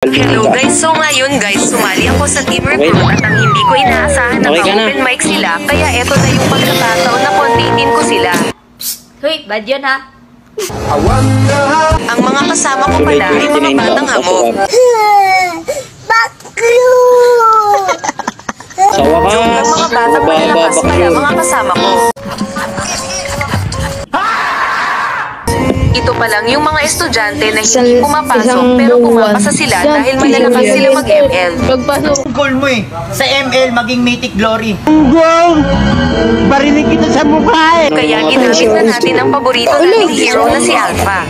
Hello guys, so ngayon guys, sumali ako sa team recruit at ang hindi ko inaasahan na open mic sila, kaya eto na yung pagkakataon na kontitin ko sila. Hoy, bad yun ha? Ang mga kasama ko pala ay mga batang amo. Sa wakas, Ang mga batang malalakas pala mga kasama ko. Ito pa lang yung mga estudyante na hindi pumapasok pero pumapasa sila dahil malalakas sila mag-ML. Goal mo eh. Sa ML, maging Mythic Glory. Barinig kita sa mukha eh. Kaya ginamit na natin ang paborito nating hero na si Alpha.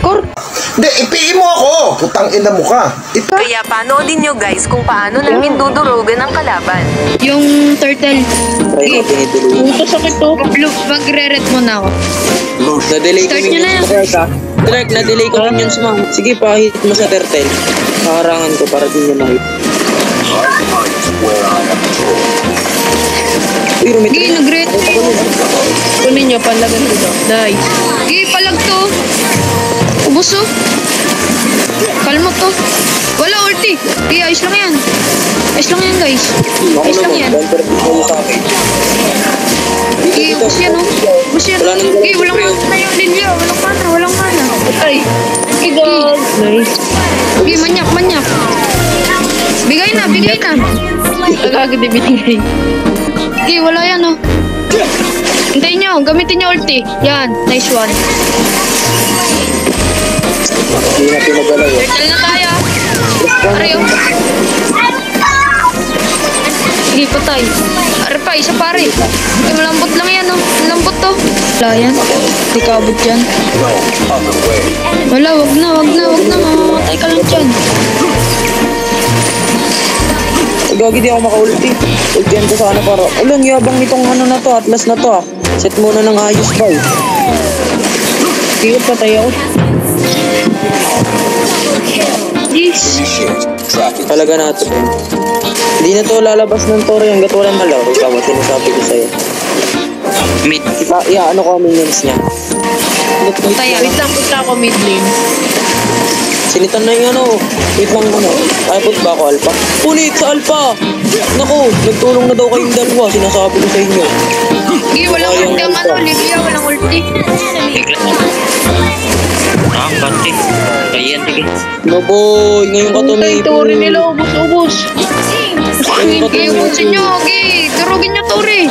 Hindi, ipiin mo ako! Putang ina mo ka. Kaya panoodin nyo guys kung paano namin dudurugan ang kalaban. Yung turtle. Puto sakit to. Blue, magre-red mo na ako. Na-delay ko Start nyo na yan. Direct, na-delay ko rin yun sumang. Sige, pahit mo sa turtle. Nakarangan ko para din niya mahit. Uy, rumit. Gi, nag-red. Kunin nyo, palagan ko daw. Nice. Gi, palag to. Ubus oh. Kalma to. Wala ulti. Gi, ayos lang yan. Ayos lang yan guys. Ayos lang yan. Gi, ubus yan oh. Ubus yan. Gi, walang mana na yung Lilia. Walang mana. Ay. Gi, God. Nice. Gi, manyak. Bigay na. Agad ibigay. Gi, wala yan oh. Hintayin nyo, gamitin nyo ulti. Yan, nice one. Hindi na pinagalaw. Turtle na tayo. Aray oh. Sige, patay. Aray pa, isa pare. Okay, malambot lang yan oh. Malambot to. Wala yan. Hindi ka abot dyan. Wala, wag na. Mamamatay ka lang dyan. Gagi, di ako maka-ulti. Ultihan ko sana para... Alang, yabang nitong ano na to, atlas na to ah. Set muna ng ayos ba eh. Sige, patay ako. Yes. Talaga natin. Hindi na to lalabas ng toro hanggat walang malaro. Tama, sinasabi ko sa'yo. Mid. Ano ko ang minions niya. Patay ako. Wait lang, punta ako mid lane. Sinitan na yung ano. Wait lang ano. Ay, put ba ako alpha? Punit sa alpha! Naku, nagtulong na daw kayong dalawa. Sinasabi ko sa inyo. Sige, walang ulti ang ano, Olivia. Walang ulti. Bante. Ayan, sige. No boy, ngayon ka Puntay, tumipin. tori nila. Ubus. Sige, ubusin nyo. Okay, turugin nyo, tori.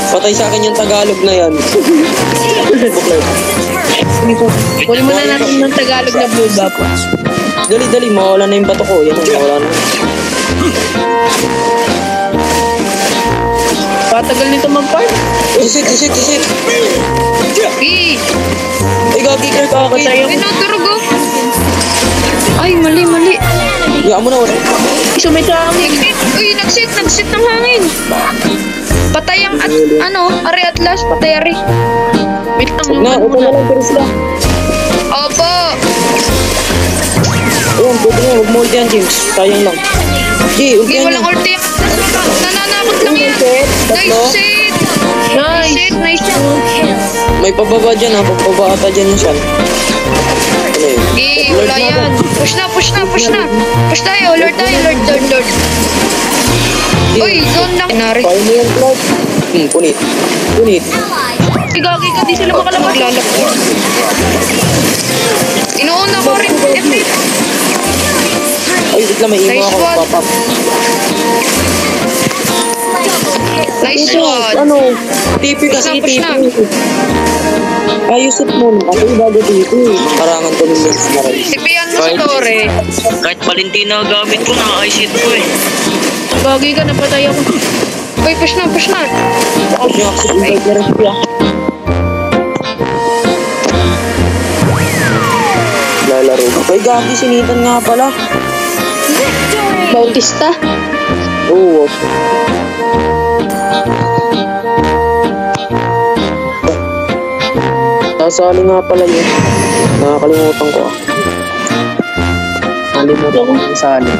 Patay sa akin yung Tagalog na yan. Bukler. Kunin mo na natin ng Tagalog na blue buff. Dali, mawala na yung bato ko. Yan, mawala na. Patagal nito mag-park. Isit. Okay. Ay, gagi ka kaki. Pinatulog oh. Ay, mali. Iyan mo na, wala. Sumit sa hangin. Uy, nagsit ng hangin. Patay ang Ari Atlas, patay Ari. Wait lang. Ito na lang, pero sila. Opo. Ayan, pwede nga, huwag mo ulti yan, James. Sayang lang. G, ulti Hindi, yan walang yan. ulti. Nananakot lang yan. Nice set. Nice. May pababa dyan ha, pababa ata dyan yung sun. Ano yun? Hindi, wala yan. Push na. Push tayo, Lord. Uy, zone lang. Nari. Kaya mo yan, Clark. Punit. Gagi ka, di sila makalabas. Maglalak. Inuuna ko rin. Ay, wait lang, may imo Nice ako. one. Papap. Nice one. Ano? TP kasi, Push TP. na. Ayusin mo. Kasi bago TP. Parangan ko ng lens na rin. Tipian mo sa Tore. Kahit Valentina gamit ko, naka-isit ko eh. Gagi ka, napatay ako. Uy, push na. Kasi yung access invite na rin siya. Lalaro. Ay, gagi, sinitan nga pala. Bautista. Oo. Nasali nga pala yun. Nakakalimutan ko ah. Nakalimutan ko yung sali.